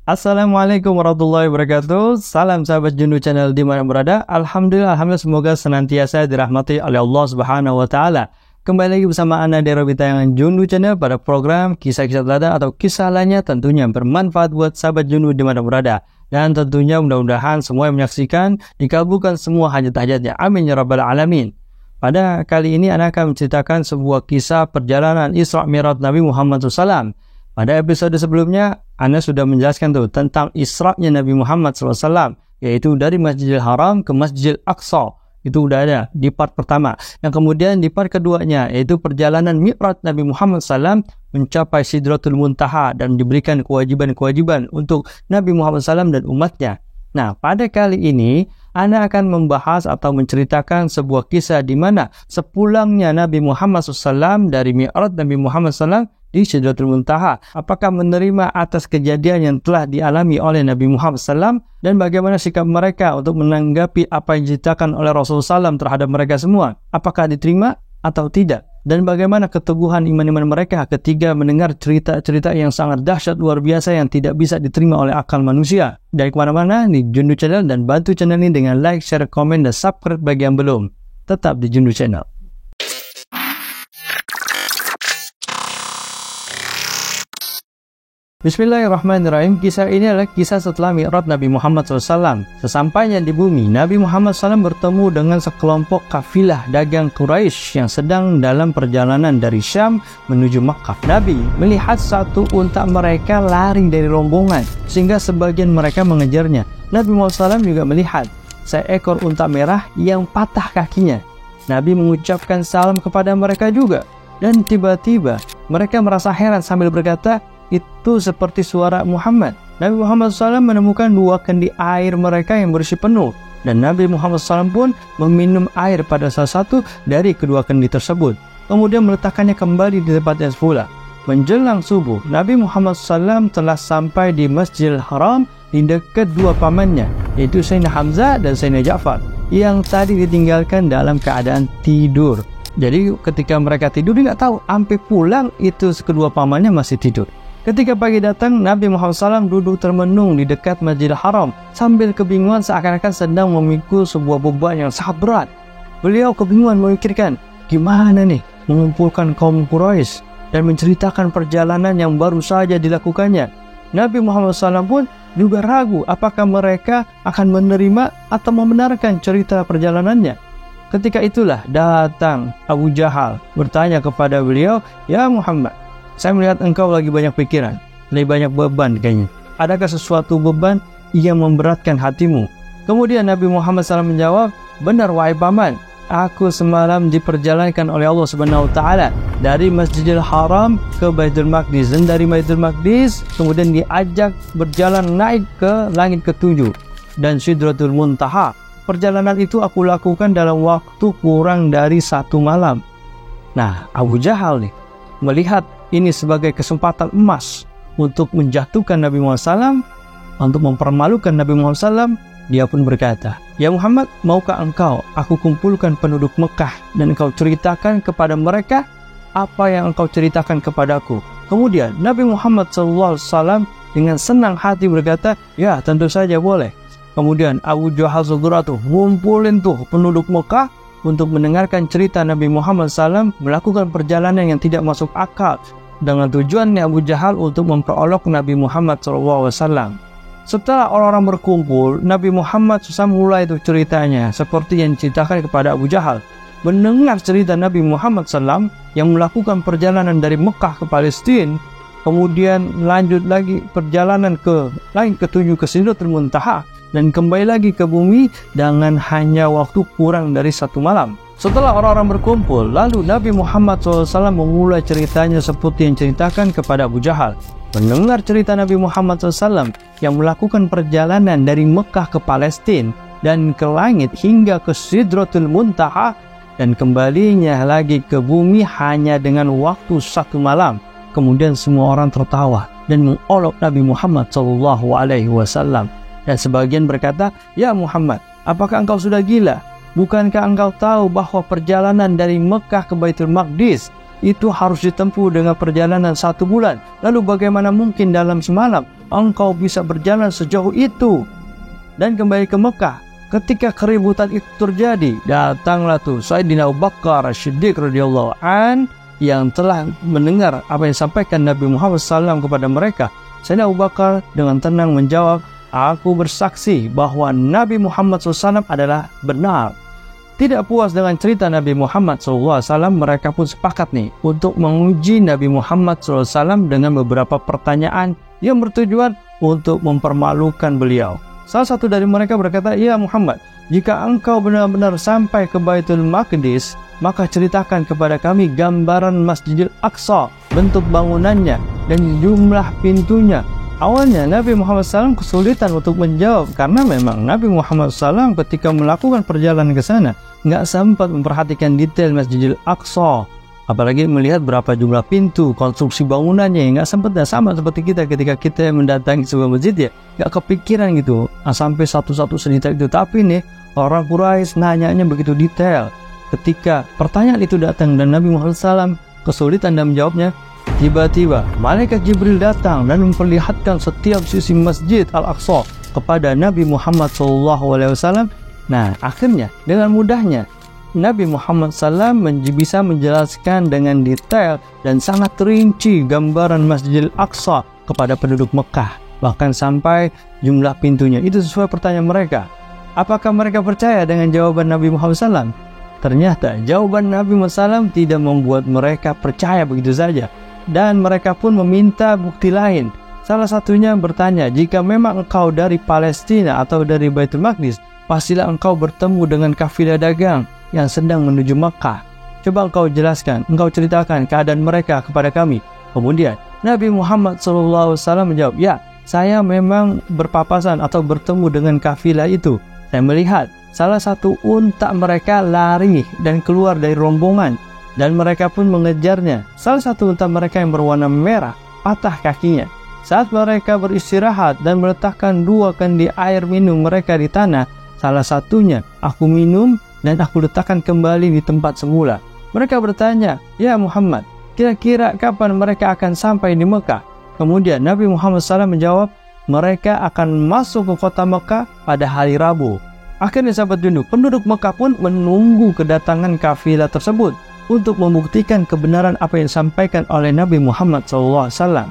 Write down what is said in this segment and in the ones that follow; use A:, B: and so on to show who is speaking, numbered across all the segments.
A: Assalamualaikum warahmatullahi wabarakatuh. Salam sahabat Jundu Channel di mana berada. Alhamdulillah semoga senantiasa dirahmati oleh Allah Subhanahu wa taala. Kembali lagi bersama Anda di tayangan Jundu Channel pada program kisah-kisah teladan atau kisah lainnya tentunya bermanfaat buat sahabat Jundu di mana berada. Dan tentunya mudah-mudahan semua yang menyaksikan dikabulkan semua hajat-hajatnya. Amin ya rabbal alamin. Pada kali ini Anda akan menceritakan sebuah kisah perjalanan Isra Mi'raj Nabi Muhammad SAW. Pada episode sebelumnya, Anda sudah menjelaskan tentang Isra'nya Nabi Muhammad SAW, yaitu dari Masjidil Haram ke Masjidil Aqsa. Itu udah ada di part pertama. Yang kemudian di part keduanya, yaitu perjalanan Mi'raj Nabi Muhammad SAW mencapai Sidratul Muntaha dan diberikan kewajiban-kewajiban untuk Nabi Muhammad SAW dan umatnya. Nah, pada kali ini, Anda akan membahas atau menceritakan sebuah kisah di mana sepulangnya Nabi Muhammad SAW dari Mi'raj Nabi Muhammad SAW di Sidratul Muntaha, apakah menerima atas kejadian yang telah dialami oleh Nabi Muhammad SAW dan bagaimana sikap mereka untuk menanggapi apa yang diceritakan oleh Rasulullah SAW terhadap mereka semua, apakah diterima atau tidak, dan bagaimana keteguhan iman-iman mereka ketika mendengar cerita-cerita yang sangat dahsyat luar biasa yang tidak bisa diterima oleh akal manusia. Dari kemana-mana di Jundu Channel, dan bantu channel ini dengan like, share, komen, dan subscribe bagi yang belum. Tetap di Jundu Channel. Bismillahirrahmanirrahim. Kisah ini adalah kisah setelah Mi'raj Nabi Muhammad SAW. Sesampainya di bumi, Nabi Muhammad SAW bertemu dengan sekelompok kafilah dagang Quraisy yang sedang dalam perjalanan dari Syam menuju Makkah. Nabi melihat satu unta mereka lari dari rombongan, sehingga sebagian mereka mengejarnya. Nabi Muhammad SAW juga melihat seekor unta merah yang patah kakinya. Nabi mengucapkan salam kepada mereka juga, dan tiba-tiba mereka merasa heran sambil berkata, itu seperti suara Muhammad. Nabi Muhammad SAW menemukan dua kendi air mereka yang bersih penuh, dan Nabi Muhammad SAW pun meminum air pada salah satu dari kedua kendi tersebut, kemudian meletakkannya kembali di tempatnya semula. Menjelang subuh, Nabi Muhammad SAW telah sampai di Masjidil Haram di dekat dua pamannya, yaitu Sayyidina Hamzah dan Sayyidina Ja'far, yang tadi ditinggalkan dalam keadaan tidur. Jadi ketika mereka tidur, dia nggak tahu, sampai pulang itu kedua pamannya masih tidur. Ketika pagi datang, Nabi Muhammad SAW duduk termenung di dekat Masjidil Haram sambil kebingungan seakan-akan sedang memikul sebuah beban yang sangat berat. Beliau kebingungan memikirkan gimana nih mengumpulkan kaum Quraisy dan menceritakan perjalanan yang baru saja dilakukannya. Nabi Muhammad SAW pun juga ragu apakah mereka akan menerima atau membenarkan cerita perjalanannya. Ketika itulah datang Abu Jahal bertanya kepada beliau, "Ya Muhammad, saya melihat engkau lagi banyak pikiran, lagi banyak beban kayaknya. Adakah sesuatu beban yang memberatkan hatimu?" Kemudian Nabi Muhammad SAW menjawab, "Benar wahai paman, aku semalam diperjalankan oleh Allah Subhanahu wa taala dari Masjidil Haram ke Baitul Maqdis, dan dari Baitul Maqdis kemudian diajak berjalan naik ke langit ketujuh dan Sidratul Muntaha. Perjalanan itu aku lakukan dalam waktu kurang dari 1 malam." Nah, Abu Jahal nih melihat ini sebagai kesempatan emas untuk menjatuhkan Nabi Muhammad SAW, untuk mempermalukan Nabi Muhammad SAW. Dia pun berkata, "Ya Muhammad, maukah engkau aku kumpulkan penduduk Mekah dan engkau ceritakan kepada mereka apa yang engkau ceritakan kepadaku?" Kemudian Nabi Muhammad SAW dengan senang hati berkata, "Ya, tentu saja boleh." Kemudian Abu Jahal ngumpulin penduduk Mekah untuk mendengarkan cerita Nabi Muhammad SAW melakukan perjalanan yang tidak masuk akal, dengan tujuannya Abu Jahal untuk memperolok Nabi Muhammad SAW. Setelah orang-orang berkumpul, Nabi Muhammad SAW mulai ceritanya seperti yang diceritakan kepada Abu Jahal. Mendengar cerita Nabi Muhammad SAW yang melakukan perjalanan dari Mekah ke Palestina, kemudian lanjut lagi perjalanan ke langit ketujuh ke Sidratul Muntaha, dan kembali lagi ke bumi dengan hanya waktu kurang dari 1 malam. Setelah orang-orang berkumpul, lalu Nabi Muhammad SAW memulai ceritanya seperti yang ceritakan kepada Abu Jahal. Mendengar cerita Nabi Muhammad SAW yang melakukan perjalanan dari Mekah ke Palestina dan ke langit hingga ke Sidratul Muntaha, dan kembalinya lagi ke bumi hanya dengan waktu 1 malam. Kemudian semua orang tertawa dan mengolok Nabi Muhammad SAW. Dan sebagian berkata, "Ya Muhammad, apakah engkau sudah gila? Bukankah engkau tahu bahwa perjalanan dari Mekah ke Baitul Maqdis itu harus ditempuh dengan perjalanan 1 bulan. Lalu bagaimana mungkin dalam semalam engkau bisa berjalan sejauh itu dan kembali ke Mekah? Ketika keributan itu terjadi, datanglah tuh Sayyidina Abu Bakar As-Siddiq radhiyallahu an yang telah mendengar apa yang disampaikan Nabi Muhammad SAW kepada mereka. Sayyidina Abu Bakar dengan tenang menjawab, aku bersaksi bahwa Nabi Muhammad SAW adalah benar. Tidak puas dengan cerita Nabi Muhammad SAW, mereka pun sepakat nih untuk menguji Nabi Muhammad SAW dengan beberapa pertanyaan yang bertujuan untuk mempermalukan beliau. Salah satu dari mereka berkata, ya Muhammad, jika engkau benar-benar sampai ke Baitul Maqdis, maka ceritakan kepada kami gambaran Masjidil Aqsa, bentuk bangunannya dan jumlah pintunya. Awalnya Nabi Muhammad SAW kesulitan untuk menjawab karena memang Nabi Muhammad SAW ketika melakukan perjalanan ke sana nggak sempat memperhatikan detail Masjidil Aqsa, apalagi melihat berapa jumlah pintu, konstruksi bangunannya. Nggak sempat. Sama seperti kita ketika kita mendatangi sebuah masjid, ya nggak kepikiran gitu sampai satu-satu sedetail itu. Tapi nih orang Quraisy nanyanya begitu detail. Ketika pertanyaan itu datang dan Nabi Muhammad SAW kesulitan dalam menjawabnya, tiba-tiba malaikat Jibril datang dan memperlihatkan setiap sisi Masjid Al-Aqsa kepada Nabi Muhammad SAW. Nah, akhirnya dengan mudahnya Nabi Muhammad SAW bisa menjelaskan dengan detail dan sangat rinci gambaran Masjidil Aqsa kepada penduduk Mekah, bahkan sampai jumlah pintunya. Itu sesuai pertanyaan mereka. Apakah mereka percaya dengan jawaban Nabi Muhammad SAW? Ternyata jawaban Nabi Muhammad SAW tidak membuat mereka percaya begitu saja, dan mereka pun meminta bukti lain. Salah satunya bertanya, jika memang engkau dari Palestina atau dari Baitul Maqdis, pastilah engkau bertemu dengan kafilah dagang yang sedang menuju Makkah. Coba engkau jelaskan, engkau ceritakan keadaan mereka kepada kami. Kemudian Nabi Muhammad SAW menjawab, ya, saya memang berpapasan atau bertemu dengan kafilah itu. Saya melihat salah satu unta mereka lari dan keluar dari rombongan, dan mereka pun mengejarnya. Salah satu unta mereka yang berwarna merah patah kakinya. Saat mereka beristirahat dan meletakkan 2 kendi air minum mereka di tanah, salah satunya aku minum dan aku letakkan kembali di tempat semula. Mereka bertanya, ya Muhammad, kira-kira kapan mereka akan sampai di Mekah? Kemudian Nabi Muhammad SAW menjawab, mereka akan masuk ke kota Mekah pada hari Rabu. Akhirnya sahabat penduduk Mekah pun menunggu kedatangan kafilah tersebut untuk membuktikan kebenaran apa yang disampaikan oleh Nabi Muhammad SAW.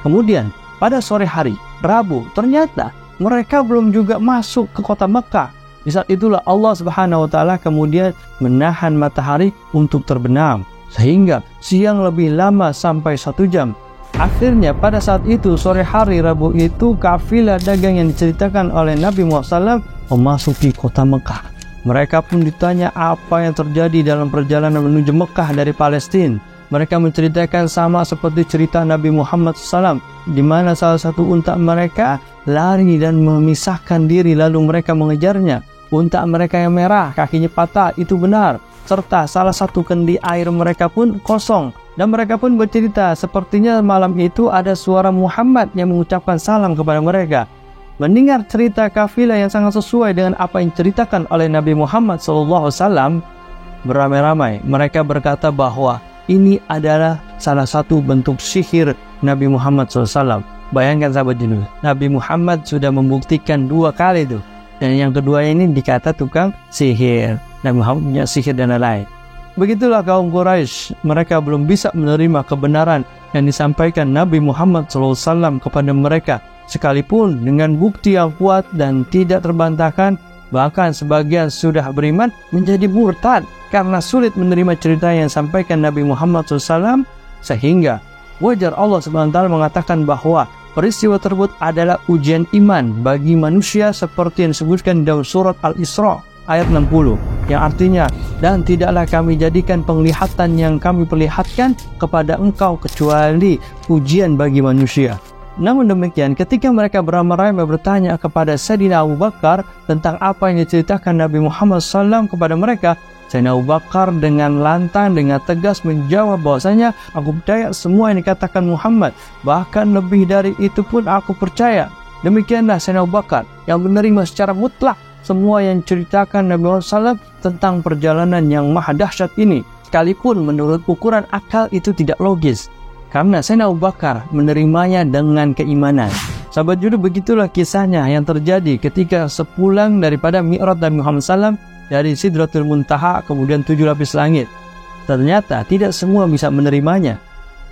A: Kemudian pada sore hari Rabu, ternyata mereka belum juga masuk ke kota Mekah. Di saat itulah Allah Subhanahu wa Ta'ala kemudian menahan matahari untuk terbenam, sehingga siang lebih lama sampai 1 jam. Akhirnya pada saat itu sore hari Rabu itu kafilah dagang yang diceritakan oleh Nabi Muhammad SAW memasuki kota Mekah. Mereka pun ditanya apa yang terjadi dalam perjalanan menuju Mekah dari Palestina. Mereka menceritakan sama seperti cerita Nabi Muhammad SAW, di mana salah satu unta mereka lari dan memisahkan diri lalu mereka mengejarnya. Unta mereka yang merah, kakinya patah, itu benar. Serta salah satu kendi air mereka pun kosong. Dan mereka pun bercerita sepertinya malam itu ada suara Muhammad yang mengucapkan salam kepada mereka. Mendengar cerita kafilah yang sangat sesuai dengan apa yang diceritakan oleh Nabi Muhammad SAW, beramai-ramai mereka berkata bahwa ini adalah salah satu bentuk sihir Nabi Muhammad SAW. Bayangkan sahabat jenuh, Nabi Muhammad sudah membuktikan 2 kali tuh. Dan yang kedua ini dikata tukang sihir. Nabi Muhammad punya sihir dan lain-lain. Begitulah kaum Quraisy, mereka belum bisa menerima kebenaran yang disampaikan Nabi Muhammad SAW kepada mereka. Sekalipun dengan bukti yang kuat dan tidak terbantahkan, bahkan sebagian sudah beriman menjadi murtad karena sulit menerima cerita yang disampaikan Nabi Muhammad SAW. Sehingga wajar Allah SWT mengatakan bahwa peristiwa tersebut adalah ujian iman bagi manusia seperti yang disebutkan dalam surat Al-Isra ayat 60, yang artinya, dan tidaklah kami jadikan penglihatan yang kami perlihatkan kepada engkau kecuali ujian bagi manusia. Namun demikian, ketika mereka beramai-ramai bertanya kepada Sayyidina Abu Bakar tentang apa yang diceritakan Nabi Muhammad SAW kepada mereka, Sayyidina Abu Bakar dengan lantang, dengan tegas menjawab bahwasanya aku percaya semua yang dikatakan Muhammad, bahkan lebih dari itu pun aku percaya. Demikianlah Sayyidina Abu Bakar yang menerima secara mutlak semua yang diceritakan Nabi Muhammad SAW tentang perjalanan yang maha dahsyat ini. sekalipun menurut ukuran akal itu tidak logis. Karena Sayyidina Abu Bakar menerimanya dengan keimanan. Sahabat Judu, begitulah kisahnya yang terjadi ketika sepulang daripada Mi'raj Nabi Muhammad SAW dari Sidratul Muntaha kemudian 7 lapis langit. Ternyata tidak semua bisa menerimanya.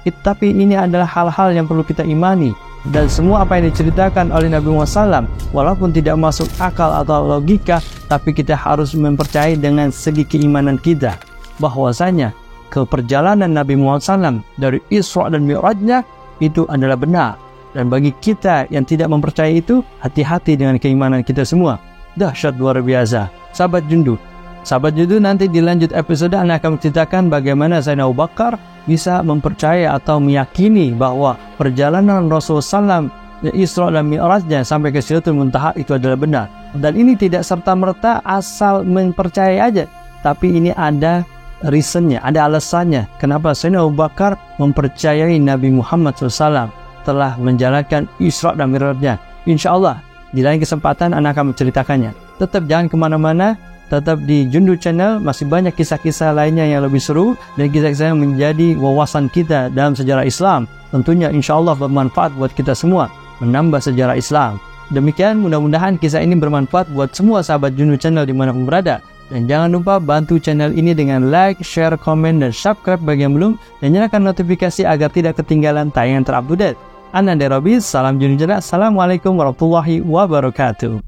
A: Tapi ini adalah hal-hal yang perlu kita imani. Dan semua apa yang diceritakan oleh Nabi Muhammad SAW, walaupun tidak masuk akal atau logika, tapi kita harus mempercayai dengan segi keimanan kita bahwasanya keperjalanan Nabi Muhammad SAW dari Isra dan Mi'rajnya itu adalah benar. Dan bagi kita yang tidak mempercayai itu, hati-hati dengan keimanan kita semua. Dahsyat luar biasa. Sahabat Jundu, nanti di lanjut episode Anda akan menceritakan bagaimana Sayyidina Abu Bakar bisa mempercayai atau meyakini bahwa perjalanan Rasulullah SAW Isra dan Mi'rajnya sampai ke Sidratul Muntaha itu adalah benar. Dan ini tidak serta-merta asal mempercayai aja, tapi ini ada reasonnya, ada alasannya kenapa Sayyidina Abu Bakar mempercayai Nabi Muhammad SAW telah menjalankan Isra dan Mi'rajnya. Insya Allah di lain kesempatan Anda akan menceritakannya. Tetap jangan kemana-mana, tetap di Jundu Channel, masih banyak kisah-kisah lainnya yang lebih seru dan kisah-kisah yang menjadi wawasan kita dalam sejarah Islam. Tentunya insya Allah bermanfaat buat kita semua, menambah sejarah Islam. Demikian, mudah-mudahan kisah ini bermanfaat buat semua sahabat Jundu Channel dimanapun berada. Dan jangan lupa bantu channel ini dengan like, share, komen, dan subscribe bagi yang belum, dan nyalakan notifikasi agar tidak ketinggalan tayangan terupdate. Ananda Robi, salam Jundu Channel. Assalamualaikum warahmatullahi wabarakatuh.